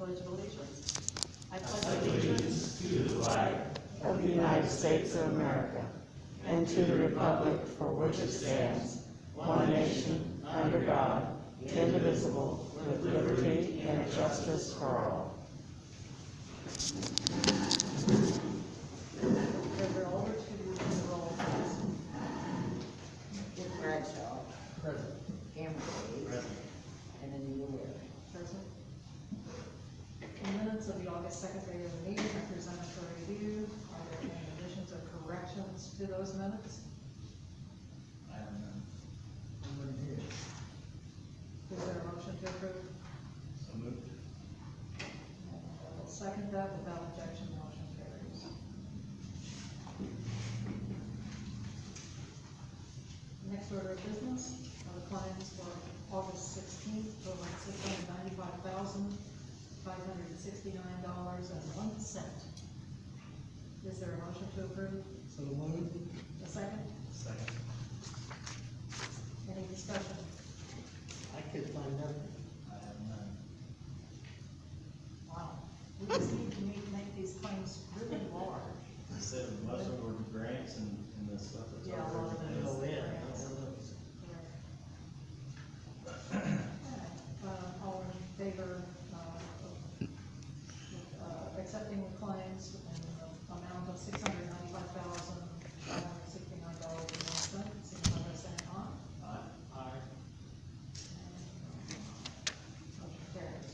pledge of allegiance. I pledge allegiance to the flag of the United States of America and to the republic for which it stands, one nation, under God, indivisible, with liberty and justice for all. Treasurer Older to the roll, please. Bradshaw. Present. Cameron Days. Present. And Anita Ware. Present. In minutes of the August 2nd regular meeting are presented for review. Are there any additions or corrections to those minutes? I have none. Is there a motion to approve? So moved. I will second that without objection. Motion carries. Next order of business are the claims for August 16th, totaling $695,569.01. Is there a motion to approve? So moved. A second? Second. Any discussion? I could find nothing. I have none. Wow. We just need to make these claims really large. Instead of leftover grants and the stuff that's. Yeah, a lot of it is. Oh, yeah. All in favor of accepting the claims in the amount of $695,569.01, signify by saying aye. Aye. Motion carries.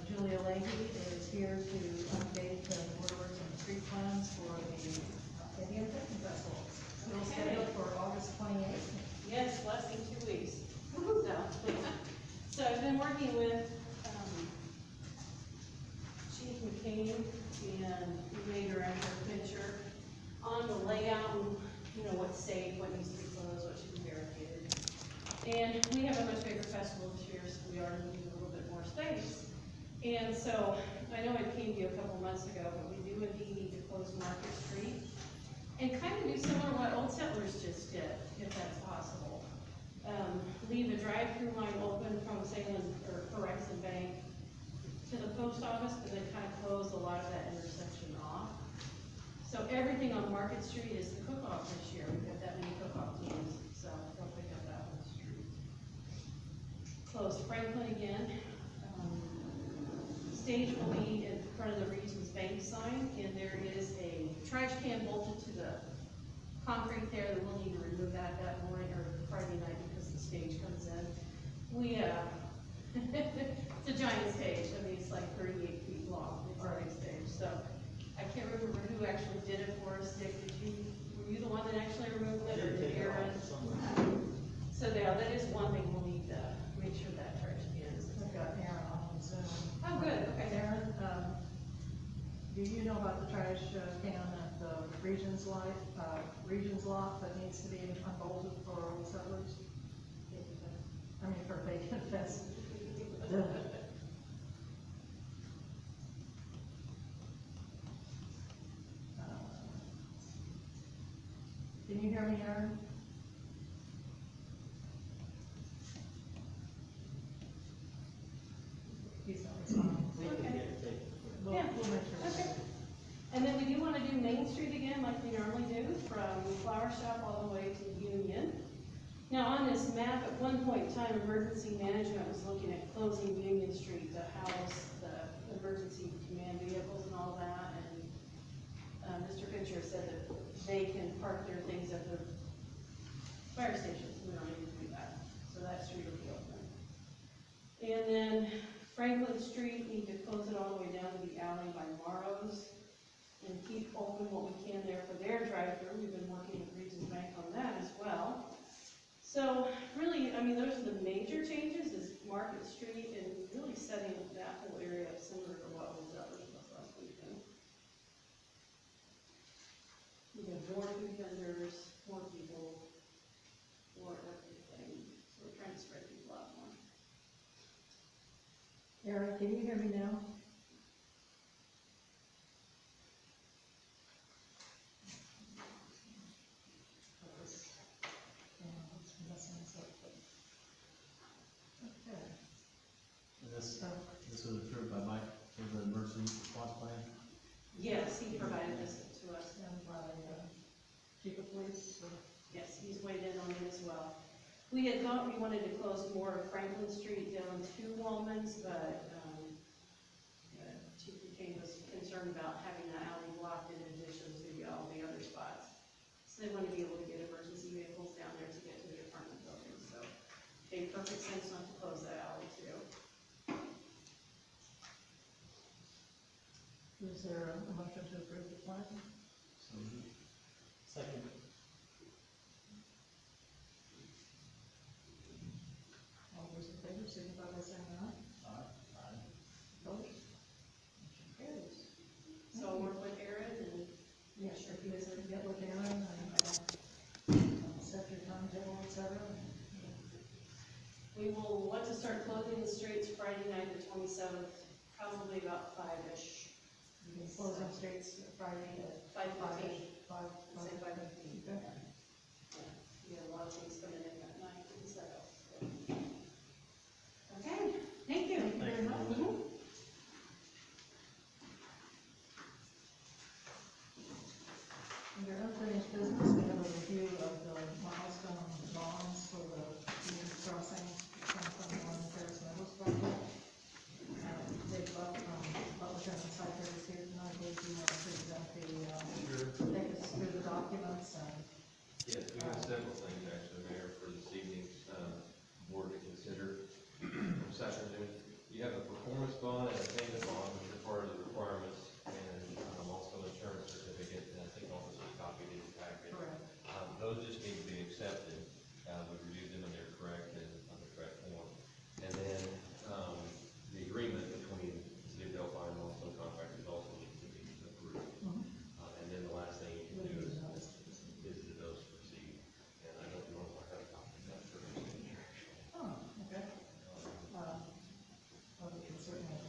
Julia Leahy is here to update the Board of Works and street plans for the Indian Fishing Festival. Still scheduled for August 28th. Yes, less than 2 weeks. So I've been working with, Chief McCain and Major Director Fincher on the layout and, what's safe, what needs to be closed, what should be barricaded. And we have a much bigger festival this year, so we are needing a little bit more space. And so, I know I came to you a couple months ago, but we do indeed need to close Market Street and kind of do similar to what Old Settlers just did, if that's possible. Leave a drive-through line open from Salem, or Corexon Bank to the post office, but then kind of close a lot of that intersection off. So everything on Market Street is the cook-off this year. We've got that many cook-off teams, so don't pick up that one street. Close Franklin again. Stage will be in front of the Reasons Bank sign, and there is a trash can bolted to the concrete there that we'll need to remove that morning or Friday night because the stage comes in. We, it's a giant stage. I mean, it's like 38 feet long. It's a big stage. So I can't remember who actually did it for us. Dick, were you the one that actually removed it, or did Aaron? So yeah, that is one thing we'll need to make sure that trash can is. We've got Aaron on Zoom. Oh, good. Okay. Aaron, do you know about the trash can at the Regions Lot that needs to be unbolted for Old Settlers? I mean, for Bacon Fest. Can you hear me, Aaron? He's not responding. Okay. We'll Yeah. make sure. Okay. And then we do want to do Main Street again like we normally do, from Flower Shop all the way to Union. Now, on this map, at one point in time, emergency management was looking at closing Union Street to house the emergency command vehicles and all that, and Mr. Fincher said that they can park their things at the fire stations. We don't need to do that, so that street will be open. And then Franklin Street, need to close it all the way down to the alley by Morrow's and keep open what we can there for their drive-through. We've been working with Regions Bank on that as well. So really, I mean, those are the major changes, is Market Street and really setting that whole area up similar to what was up with us last weekend. We have more food vendors, more people, more everything. So we're trying to spread people out more. Aaron, can you hear me now? Okay. This, This was approved by Mike for the emergency response plan. Yes, he provided this to us. And by, chief of police, or Yes, he's weighed in on it as well. We had thought we wanted to close more of Franklin Street down to Wallman's, but, Chief McCain was concerned about having that alley blocked in addition to all the other spots. So they want to be able to get emergency vehicles down there to get to the apartment buildings, so it made perfect sense not to close that alley too. is there a motion to approve the plan? So moved. Second. All those in favor, signify by saying aye. Aye. Opposed? Motion carries. So I'll work with Aaron and Yes, if you guys get with Aaron and, set your timetable, et cetera. we will want to start closing the streets Friday night, the 27th, probably about 5-ish. You can close on streets Friday at 5:15. Say 5:15. Okay. We have a lot of things coming in that night, so. Okay, thank you. Thank you very much. Mhm. Under unfinished business, we have a review of the milestone bonds for the Union Crossing 2021 Paris Meadows project. Dave Buck from Butler County Cyber is here tonight. Dave, do you want to present take us through the documents and Yes, we have several things actually, Mayor, for this evening's board to consider this afternoon. You have a performance bond and a payment bond, which are part of the requirements, and also insurance certificate, and I think all this is copied in the packet. correct? Those just need to be accepted. We reviewed them and they're correct and on the correct form. And then, the agreement between the city of Delphi and also contractors also needs to be approved. And then the last thing you can do is the notice to proceed. And I don't know if I have a copy of that for your signature. Oh, okay. Well, we can certainly,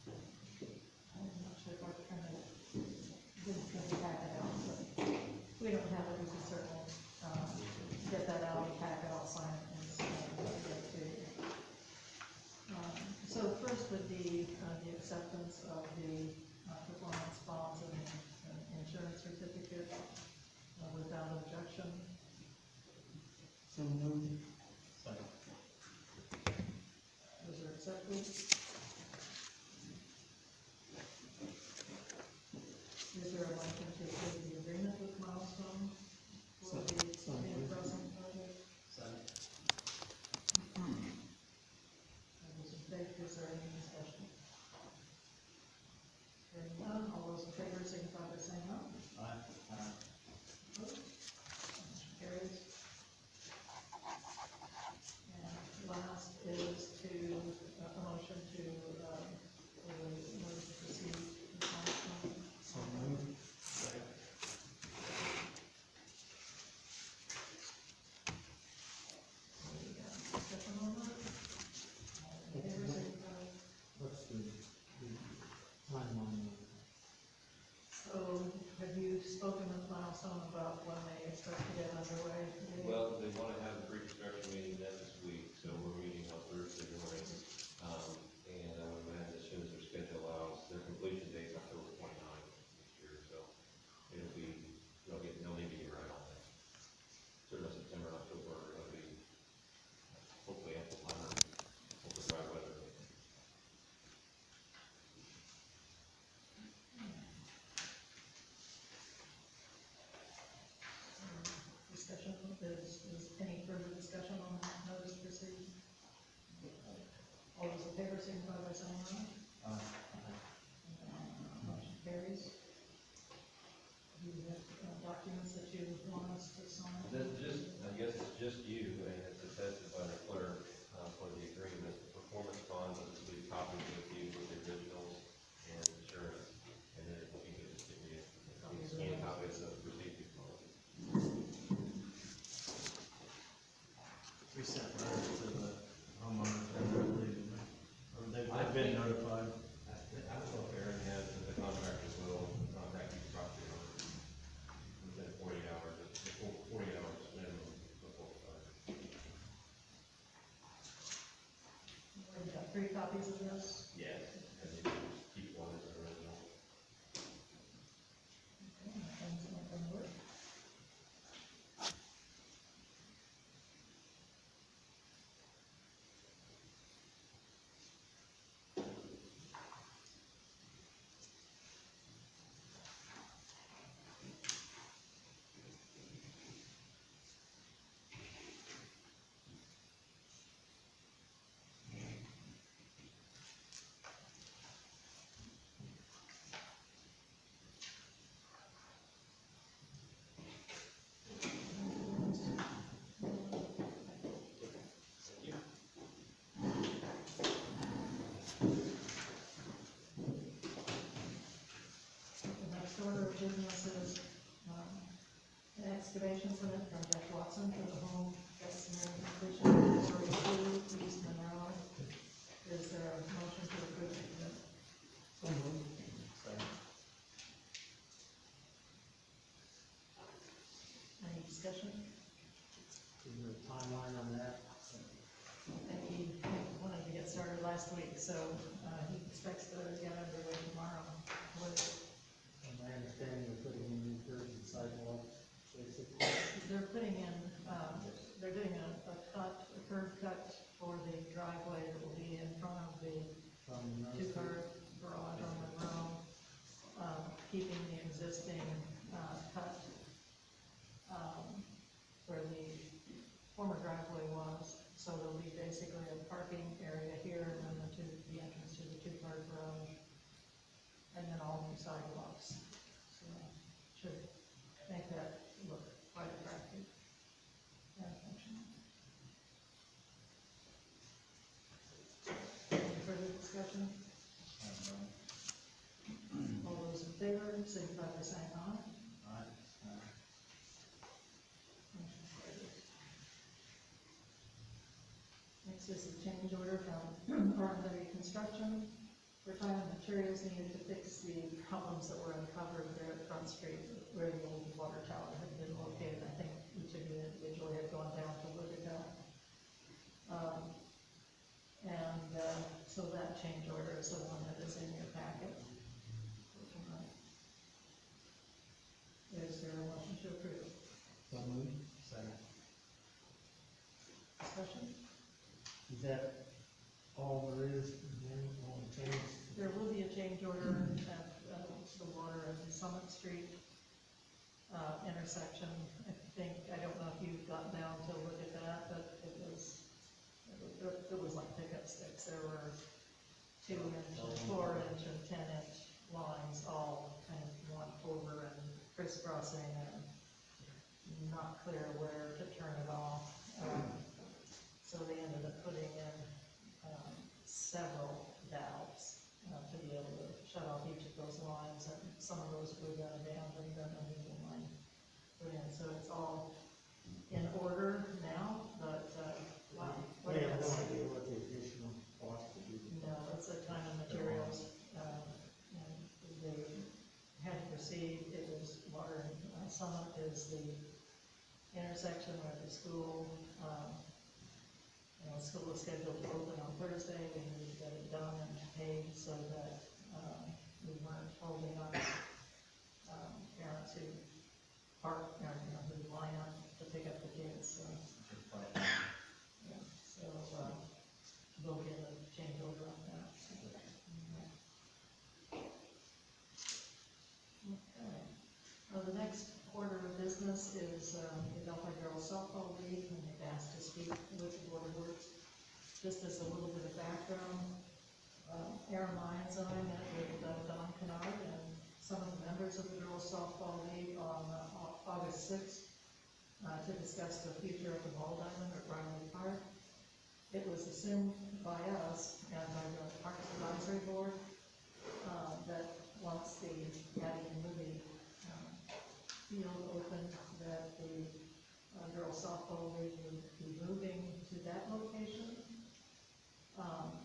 I'm not sure if our kind of, didn't get the packet out, but we don't have it, we can certainly, get that out, and pack it, I'll sign it and get it to you. So first would be, the acceptance of the, performance bonds and insurance certificate, without objection. So moved. Second. Those are accepted. Is there a motion to approve the agreement with Milestone for the Union Crossing project? Second. All those in favor, is there any discussion? Hearing none, all those in favor signify by saying aye. Aye. Opposed? Motion carries. And last is to, a motion to, for the notice to proceed with Milestone. So moved. Second. Discussion on that? All in favor, signify. What's 3 copies of this. Yeah, and you can keep one as an original. Okay, and some of them work. The next order of business is, an excavation permit from Jeff Watson for the home estimate completion of 42 East Monroe. Is there a motion to approve the permit? Second. Any discussion? Is there a timeline on that? I think he wanted to get started last week, so, he expects to get underway tomorrow. From my understanding, we're putting in new curbs and sidewalks, basically. They're putting in, they're doing a curb cut for the driveway that will be in front of the From the north. two-car garage on Monroe, keeping the existing, cut, where the former driveway was. So there'll be basically a parking area here and then the entrance to the two-car garage, and then all new sidewalks. So should make that look quite attractive and functional. Any further discussion? All those in favor, signify by saying aye. Motion carries. Next is the change order from R&W Construction for time and materials needed to fix the problems that were uncovered there at Front Street where the old water tower had been located. I think each of you individually had gone down to look at that. So that change order is the one that is in your packet. Is there a motion to approve? So moved. Second. Discussion? Is that all there is, and then all the change? There will be a change order at, the water and Summit Street, intersection. I think, I don't know if you've gotten down to look at that, but it was like pickup sticks. There were 2-inch, 4-inch, and 10-inch lines, all kind of one over and crisscrossing, and not clear where to turn it off. So they ended up putting in, several valves, to be able to shut off each of those lines, and some of those were then abandoned, and a new line put in. So it's all in order now, but, wow. what We have no else? idea what the additional cost would be. No, it's a time and materials, and they had to proceed. It was water, Summit is the intersection where the school, school was scheduled to open on Thursday. We needed to get it done and paid so that, we weren't holding up, parents who park, who line up to pick up the kids, so. Yeah, so, we'll get a change order on that. Okay. The next order of business is, the Delphi Girls Softball League, and they've asked to speak with the Board of Works. Just as a little bit of background, Aaron Lyons and I met with Don Kennard and some of the members of the Girls Softball League on August 6th to discuss the future of the ball diamond at Riley Park. It was assumed by us and by the Parks Advisory Board that once the Addie and Libby field opened, that the Girls Softball League would be moving to that location.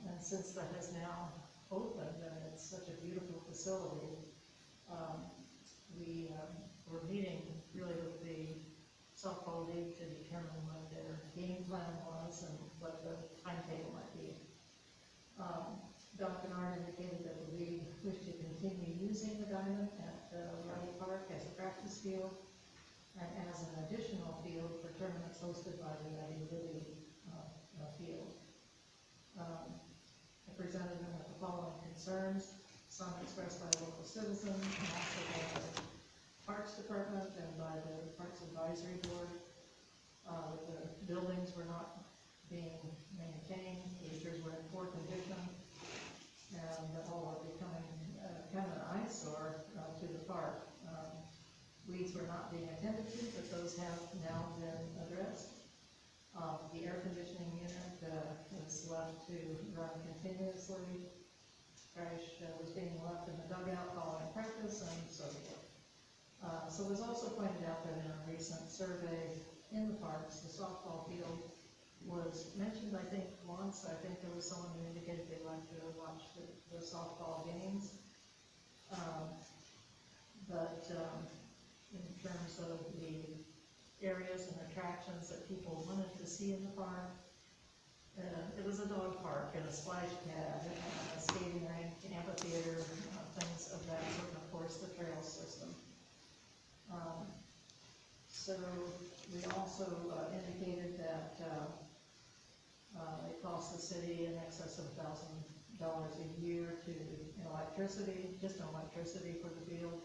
And since that has now opened and it's such a beautiful facility, we're meeting really with the softball league to determine what their game plan was and what the timetable might be. using the diamond at Riley Park as a practice field and as an additional field for tournaments hosted by the Libby field. I presented them with the following concerns, some expressed by local citizens and also by the Parks Department and by the Parks Advisory Board. The buildings were not being maintained, bleachers were in poor condition, and all are becoming kind of an eyesore to the park. Weeds were not being attended to, but those have now been addressed. The air conditioning unit was left to run continuously. Trash was being left in the dugout following practice and so forth. So it was also pointed out that in a recent survey in the parks, the softball field was mentioned, I think, once. I think there was someone who indicated they liked to watch the softball games. But in terms of the areas and attractions that people wanted to see in the park, it was a dog park and a splash pad, and a skating rink, amphitheater, things of that sort, and of course the trail system. So we also indicated that it costs the city in excess of $1,000 a year to electricity, just on electricity for the field.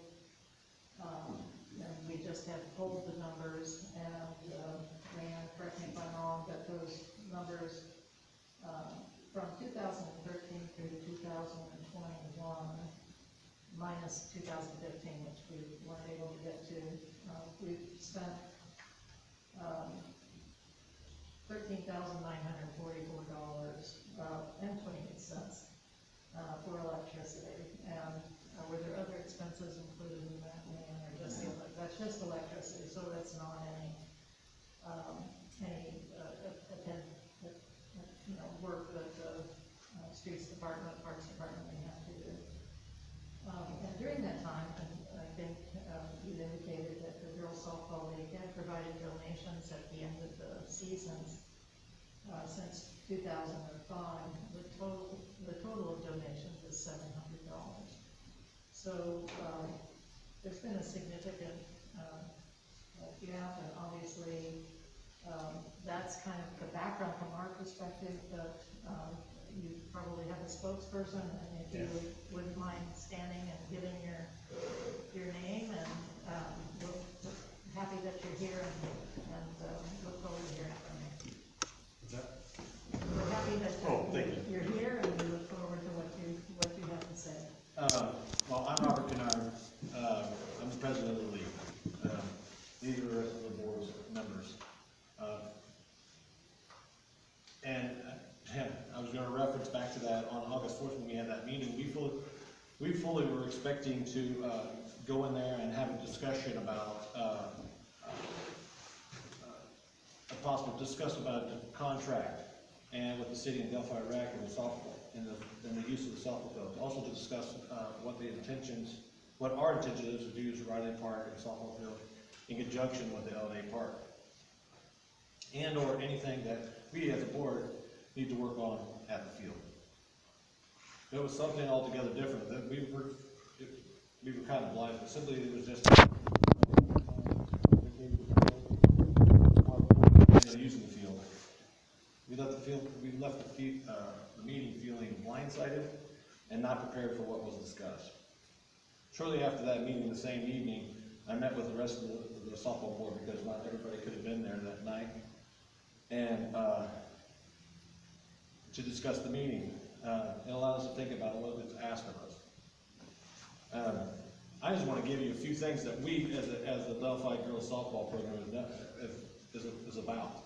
And we just had pulled the numbers, and Leanne, correct me if I'm wrong, but those numbers from 2013 through 2021 minus 2015, which we weren't able to get to, we've spent $13,944.28 for electricity. And were there other expenses included in that, Leanne, or just that's just electricity? So that's not any work that the streets department, parks department may have to do. And during that time, I think you indicated that the girls softball league had provided donations at the end of the seasons since 2005. The total of donations is $700. So there's been a significant gap, and obviously that's kind of the background from our perspective, but you probably have a spokesperson, and if you wouldn't mind standing and giving your name, and we're happy that you're here, and look forward to hearing from you. Is that? We're happy that Thank you. you're here, and we look forward to what you have to say. Well, I'm Robert Kennard. I'm the president of the league. These are the rest of the board's members. And I was going to reference back to that on August 4th when we had that meeting. We fully were expecting to go in there and have a discussion about discuss about the contract and with the city and Delphi Rec and the softball and the use of the softball field. Also to discuss what our intention is to use Riley Park and the softball field in conjunction with the LNA Park, and or anything that we as a board need to work on at the field. It was something altogether different that we were kind of blind, but simply it was just using the field. We left the meeting feeling blindsided and not prepared for what was discussed. Shortly after that meeting, the same evening, I met with the rest of the softball board because not everybody could have been there that night, and to discuss the meeting. It allowed us to think about what was asked of us. I just want to give you a few things that we, as the Delphi Girls Softball Program, is about.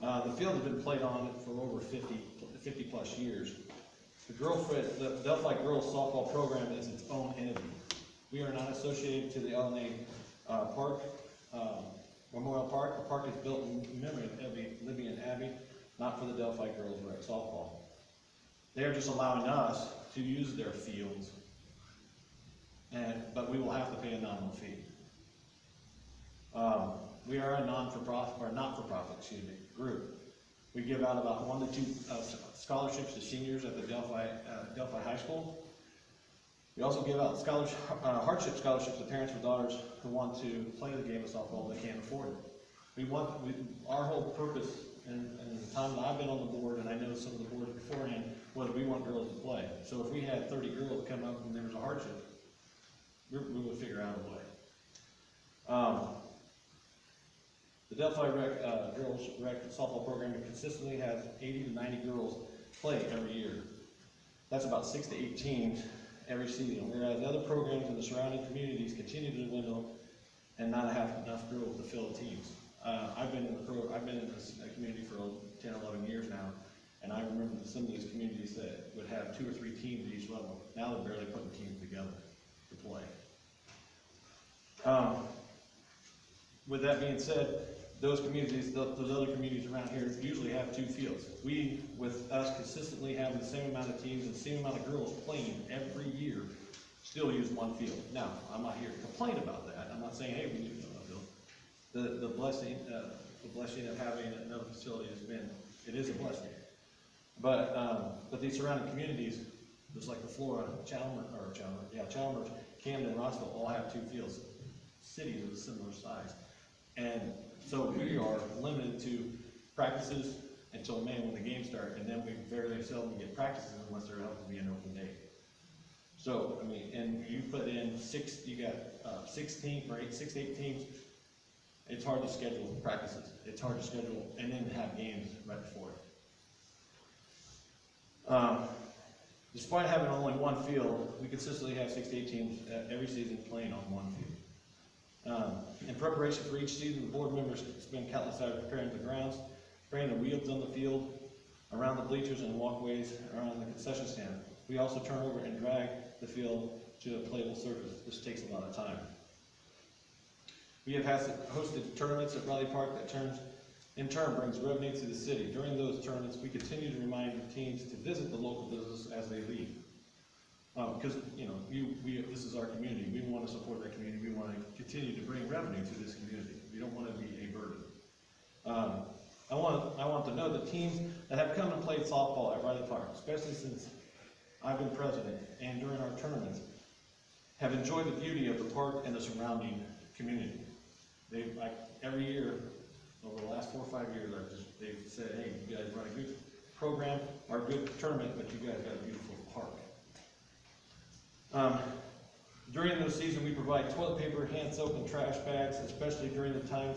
The field has been played on for over 50 plus years. The Delphi Girls Softball Program is its own entity. We are not associated to the LNA Park, Memorial Park. The park is built in memory of Libby and Abby, not for the Delphi Girls Rec Softball. They are just allowing us to use their fields, but we will have to pay a nominal fee. We are a not-for-profit group. We give out about 1 to 2 scholarships to seniors at the Delphi High School. We also give out hardship scholarships to parents with daughters who want to play the game of softball but can't afford it. Our whole purpose, and the time that I've been on the board, and I know some of the boards beforehand, was we want girls to play. So if we had 30 girls come up and there was a hardship, we would figure out a way. The Delphi girls rec softball program consistently has 80 to 90 girls play every year. That's about 6 to 8 teams every season, whereas other programs in the surrounding communities continue to dwindle and not have enough girls to fill the teams. I've been in this community for 10 or 11 years now, and I remember that some of these communities that would have 2 or 3 teams at each level. Now they're barely putting teams together to play. With that being said, those communities, those other communities around here usually have 2 fields. We, with us consistently having the same amount of teams and the same amount of girls playing every year, still use 1 field. Now, I'm not here to complain about that. I'm not saying, hey, we need another field. The blessing of having another facility it is a blessing. But these surrounding communities, just like the Flora, Chalmers, Camden, Rossville, all have 2 fields. Cities of a similar size. And so we are limited to practices until May when the games start, and then we very seldom get practices unless there happens to be an open day. So, I mean, and you put in 6 to 8 teams, it's hard to schedule practices. It's hard to schedule and then have games right before it. Despite having only 1 field, we consistently have 6 to 8 teams every season playing on 1 field. In preparation for each season, the board members spend countless hours preparing the grounds, spraying the wheels on the field, around the bleachers and walkways, around the concession stand. We also turn over and drag the field to a playable surface. This takes a lot of time. We have hosted tournaments at Riley Park that in turn brings revenue to the city. During those tournaments, we continue to remind teams to visit the local business as they leave. Because, this is our community. We want to support that community. We want to continue to bring revenue to this community. We don't want to be a burden. I want to know the teams that have come and played softball at Riley Park, especially since I've been president and during our tournaments, have enjoyed the beauty of the park and the surrounding community. They've, every year, over the last 4 or 5 years, they've said, hey, you guys run a good program or a good tournament, but you guys got a beautiful park. During the season, we provide toilet paper, hand soap, and trash bags, especially during the times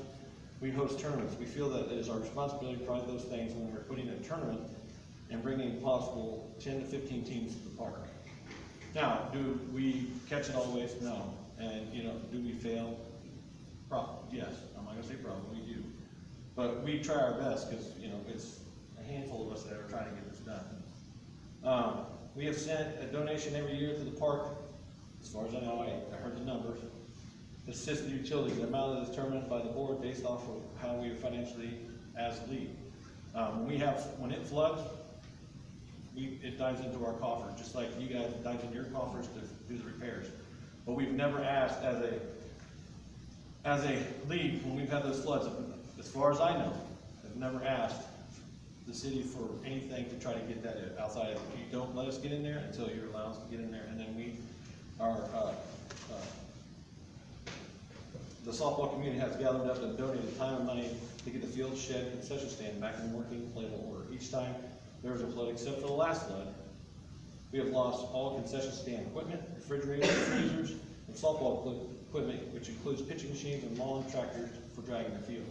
we host tournaments. We feel that it is our responsibility to provide those things when we're putting a tournament and bringing possible 10 to 15 teams to the park. Now, do we catch it always? No. And, do we fail? Yes. I'm not going to say probably, we do. But we try our best because, it's a handful of us that are trying to get this done. We have sent a donation every year to the park. As far as I know, I heard the numbers. To assist the utilities. The amount is determined by the board based off of how we are financially as a league. When it floods, it dives into our coffer, just like you guys dive into your coffers to do the repairs. But we've never asked as a league when we've had those floods, as far as I know, I've never asked the city for anything to try to get that outside. You don't let us get in there until you're allowed us to get in there, and then the softball community has gathered up and donated time and money to get the field, shed, and concession stand back in working playable order. Each time there was a flood, except for the last flood, we have lost all concession stand equipment, refrigerators, freezers, and softball equipment, which includes pitching machines and lawn tractors for dragging the field.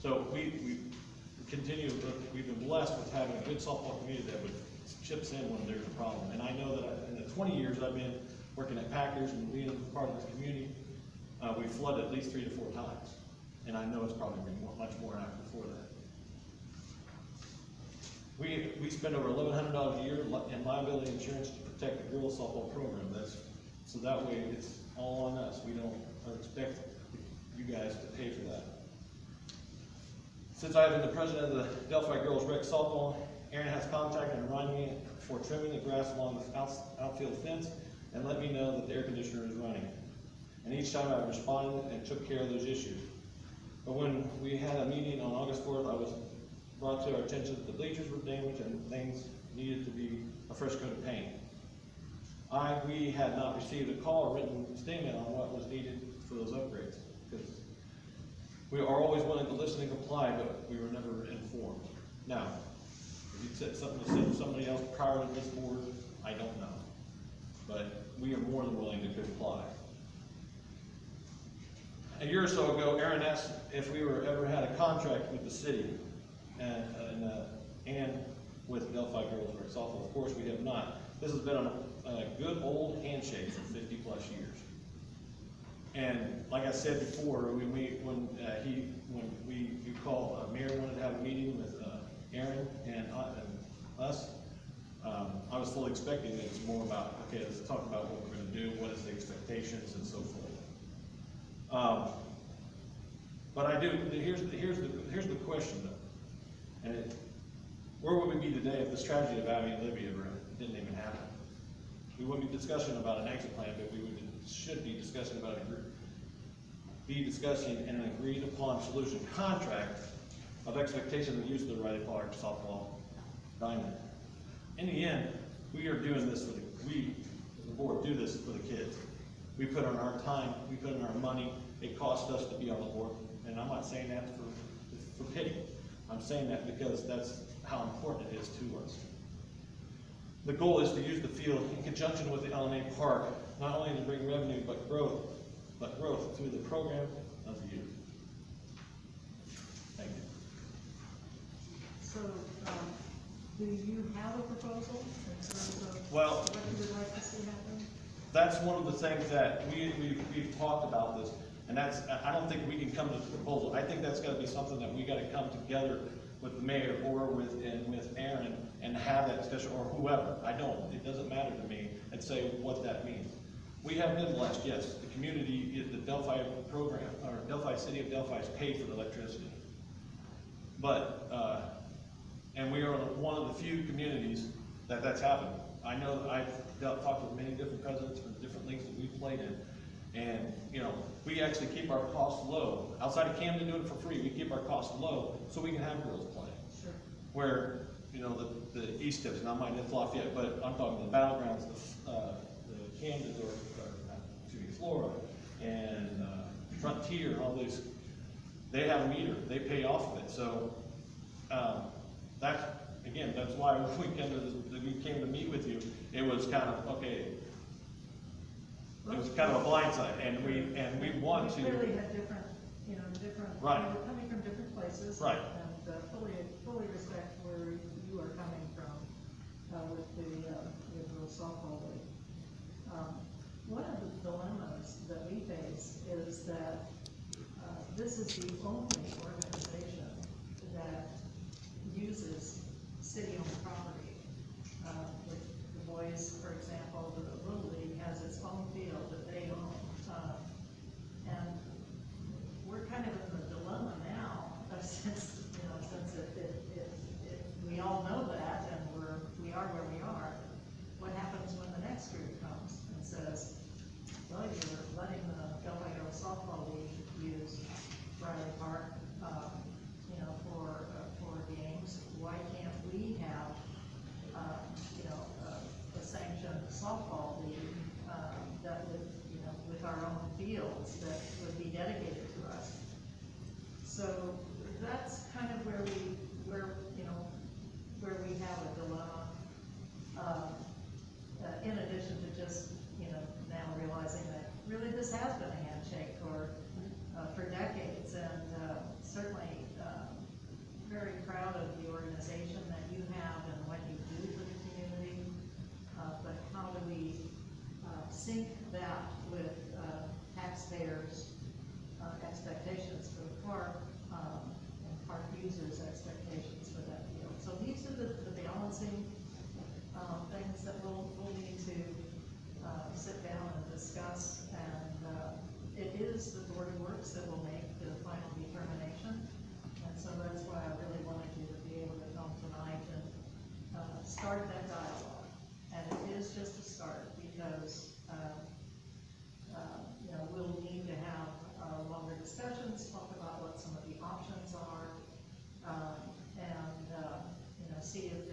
So we continue, we've been blessed with having a good softball community that would chips in when there's a problem. And I know that in the 20 years I've been working at Packers and being a part of this community, we've flooded at least 3 to 4 times. And I know it's probably been much more after before that. We spend over $1,100 a year in liability insurance to protect the girls softball program. So that way it's all on us. We don't expect you guys to pay for that. Since I've been the president of the Delphi Girls Rec Softball, Aaron has contacted and reminded me for trimming the grass along the outfield fence and let me know that the air conditioner is running. And each time I responded and took care of those issues. But when we had a meeting on August 4th, I was brought to our attention that the bleachers were damaged and things needed to be a fresh coat of paint. we had not received a call or written statement on what was needed for those upgrades. Because we are always willing to listen and comply, but we were never informed. Now, if you said something to somebody else prior to this board, I don't know. But we are more than willing to comply. A year or so ago, Aaron asked if we ever had a contract with the city and with Delphi Girls Works Softball. Of course, we have not. This has been a good old handshake for 50 plus years. And like I said before, when we called, Mayor wanted to have a meeting with Aaron and us, I was fully expecting that it's more about, okay, let's talk about what we're gonna do, what is the expectations and so forth. But I do, here's the question though. And where would we be today if this tragedy of Abby and Libby ever didn't even happen? We wouldn't be discussing about an exit plan, but should be discussing about an agreed upon solution contract of expectation of use of the Riley Park softball diamond. In the end, we are doing this the board do this for the kids. We put in our time, we put in our money, it costs us to be on the board. And I'm not saying that for pity. I'm saying that because that's how important it is to us. The goal is to use the field in conjunction with the LNA Park, not only to bring revenue, but growth through the program of the youth. Thank you. So, do you have a proposal in terms of Well, what you would like to see happen? that's one of the things that we've talked about this, and I don't think we can come to a proposal. I think that's gotta be something that we gotta come together with the mayor or with Aaron and have that discussion, or whoever. It doesn't matter to me, and say what that means. We have been blessed, yes, the community, the Delphi program, or Delphi, City of Delphi has paid for the electricity. But, and we are one of the few communities that's happened. I know I've talked with many different presidents from different leagues that we've played in, and, we actually keep our costs low. Outside of Camden doing it for free, we keep our costs low so we can have girls play. Sure. Where, the East Tips, and I might hit Lafayette, but I'm talking the battlegrounds, the Camden Flora, and Frontier, and all these, they have a meter, they pay off of it. So, that's why we came to meet with you. It was kind of, okay, it was kind of a blindside, and we want to. We clearly had different, Right. we're coming from different places. Right. And fully respect where you are coming from with the softball league. One of the dilemmas that we face is that this is the only organization that uses city-owned property. The boys, for example, the Little League has its own field that they own. And we're kind of in the dilemma now, since we all know that, and we are where we are. What happens when the next group comes and says, well, you're letting the Delphi Girls Softball League use Riley Park, for games? Why can't we have, a sanctioned softball league, that would, with our own fields that would be dedicated to us? So that's kind of where we have a dilemma. In addition to just, now realizing that really this has been a handshake for decades, and certainly very proud of the organization that you have and what you do for the community. But how do we sync that with taxpayers' expectations for the park, and park users' expectations for that field? So these are the balancing things that we'll need to sit down and discuss, and it is the Board of Works that will make the final determination. And so that's why I really wanted you to be able to come tonight and start that dialogue. And it is just a start, because we'll need to have longer discussions, talk about what some of the options are, and see if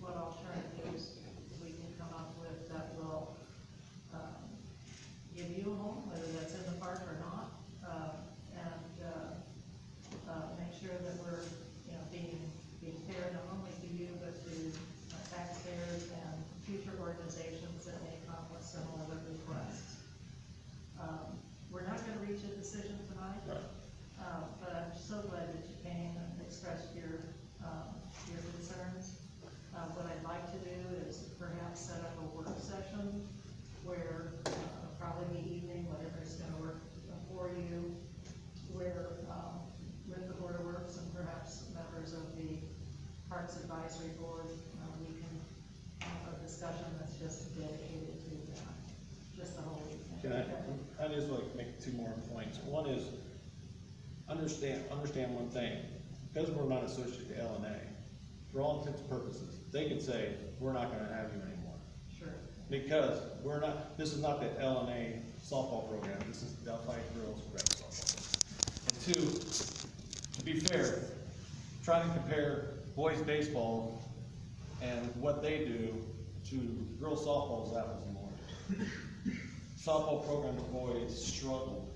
what alternatives we can come up with advisory board, we can have a discussion that's just dedicated to that, just the whole weekend. Can I just like make two more points. One is, understand one thing, because we're not associated to LNA, for all intents and purposes, they could say, we're not gonna have you anymore. Sure. Because we're not, this is not the LNA softball program, this is the Delphi Girls Softball Program. And two, to be fair, trying to compare boys baseball and what they do to girls softball is apples and oranges. Softball program for boys struggle,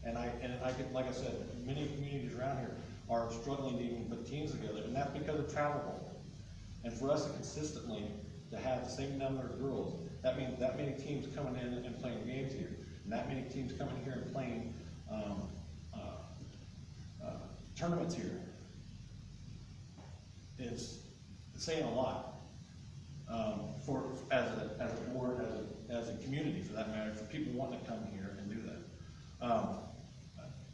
and I could, like I said, many communities around here are struggling to even put teams together, and that's because of travel ball. And for us to consistently to have the same number of girls, that means that many teams coming in and playing games here, and that many teams coming here and playing tournaments here is saying a lot for as a board, as a community for that matter, for people wanting to come here and do that.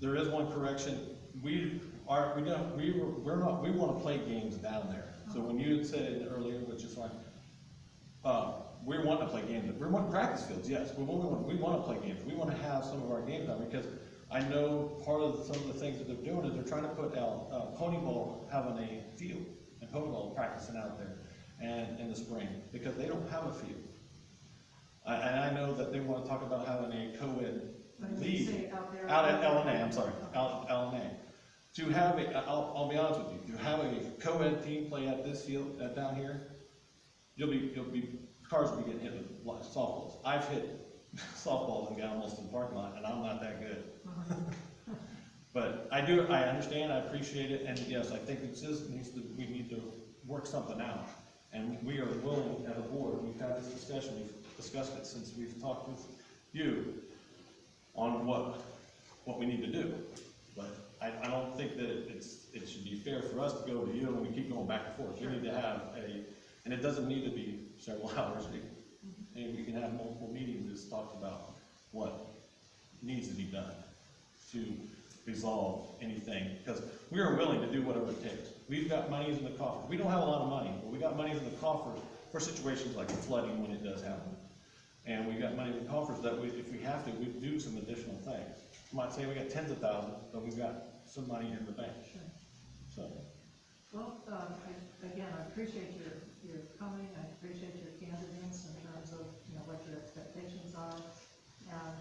There is one correction. We want to play games down there. So when you had said it earlier, which is fine, we want to play games. We want practice fields, yes, but we want to play games. We want to have some of our games down there because I know part of some of the things that they're doing is they're trying to put out pony ball having a field and pony ball practicing out there and in the spring because they don't have a field. And I know that they want to talk about having a co-ed league out at LNA. I'm sorry, out at LNA. To have I'll be honest with you. To have a co-ed team play at this field down here, cars will be getting hit with softballs. I've hit softballs and got almost in the parking lot, and I'm not that good. But I understand, I appreciate it, and yes, I think we need to work something out. And we are willing, as a board, we've had this discussion, we've discussed it since we've talked with you on what we need to do. But I don't think that it should be fair for us to go to you and we keep going back and forth. We need to have and it doesn't need to be several hours. And we can have multiple meetings that talk about what needs to be done to resolve anything, because we are willing to do whatever it takes. We've got monies in the coffer. We don't have a lot of money, but we got monies in the coffers for situations like flooding when it does happen. And we got money in the coffers that if we have to, we do some additional things. I'm not saying we got tens of thousands, but we've got some money in the bank. Sure. So. Well, again, I appreciate your coming, I appreciate your candidness in terms of, what your expectations are, and,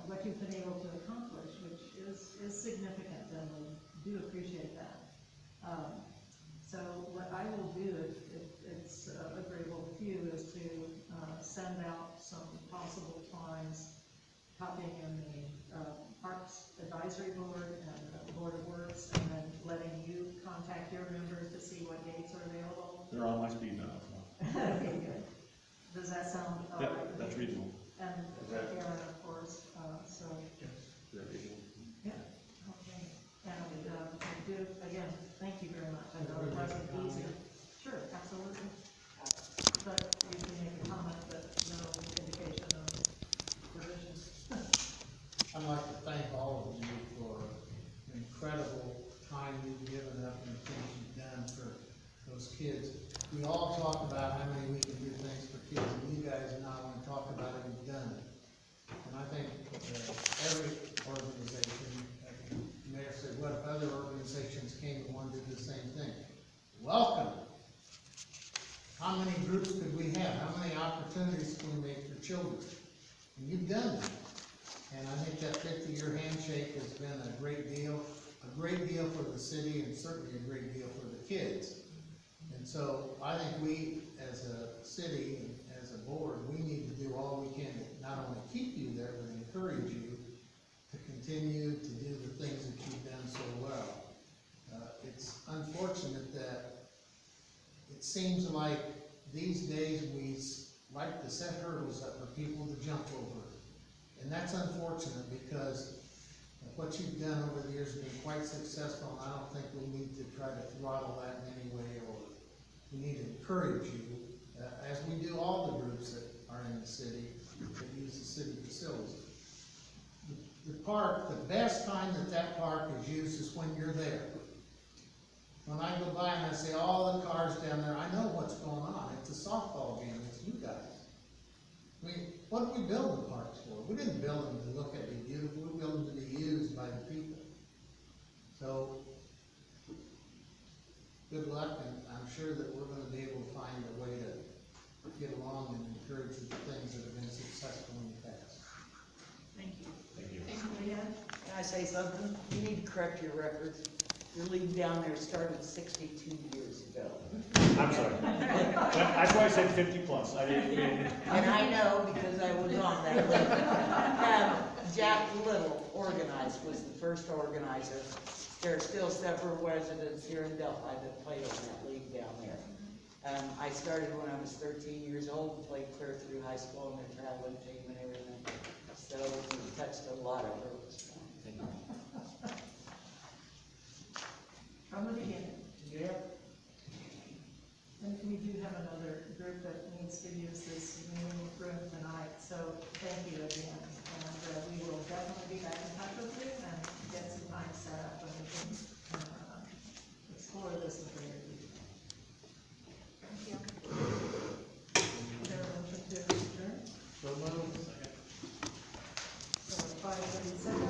what you've been able to accomplish, which is significant, and we do appreciate that. So what I will do, if it's agreeable with you, is to send out some possible times, copying in the Parks Advisory Board and the Board of Works, and then letting you contact your members to see what dates are available. They're on my speed dial. Okay, good. Does that sound all right? Yeah, that's reasonable. And Aaron, of course, so. Is that reasonable? Yeah, okay. And I do, again, thank you very much. I know it wasn't easy. Sure, absolutely. But you can make a comment, but no indication of provisions. I'd like to thank all of you for the incredible time you've given up and the things you've done for those kids. We all talk about how many we can do things for kids, and you guys not only talk about it, you've done it. And I think every organization, the mayor said, what if other organizations came and wanted to do the same thing? Welcome. How many groups could we have? How many opportunities can we make for children? And you've done that. And I think that 50-year handshake has been a great deal for the city, and certainly a great deal for the kids. And so I think we, as a city and as a board, we need to do all we can to not only keep you there, but encourage you to continue to do the things that you've done so well. It's unfortunate that it seems like these days we like to set hurdles up for people to jump over. And that's unfortunate because what you've done over the years has been quite successful, and I don't think we need to try to throttle that in any way, or we need to encourage you, as we do all the groups that are in the city, that use the city facilities. The park, the best time that park is used is when you're there. I go by and I see all the cars down there, I know what's going on, it's a softball game, it's you guys. What did we build the parks for? We didn't build them to look at be beautiful, we built them to be used by the people. So, good luck, and I'm sure that we're gonna be able to find a way to get along and encourage the things that have been successful in the past. Thank you. Thank you. Leanne? Can I say something? You need to correct your records. Your league down there started 62 years ago. I'm sorry. That's why I said 50 plus. I didn't. And I know because I was on that league. Jack Little organized, was the first organizer. There are still several residents here in Delphi that played on that league down there. I started when I was 13 years old and played clear through high school and the traveling team and everything. So we touched a lot of girls. From the beginning. Yep. And we do have another group that needs to use this meeting room tonight, so thank you again. And we will definitely be back in touch with you and get some time set up and we can explore this with greater detail. Thank you. Is there a motion to adjourn? So moved. So it's 5:37.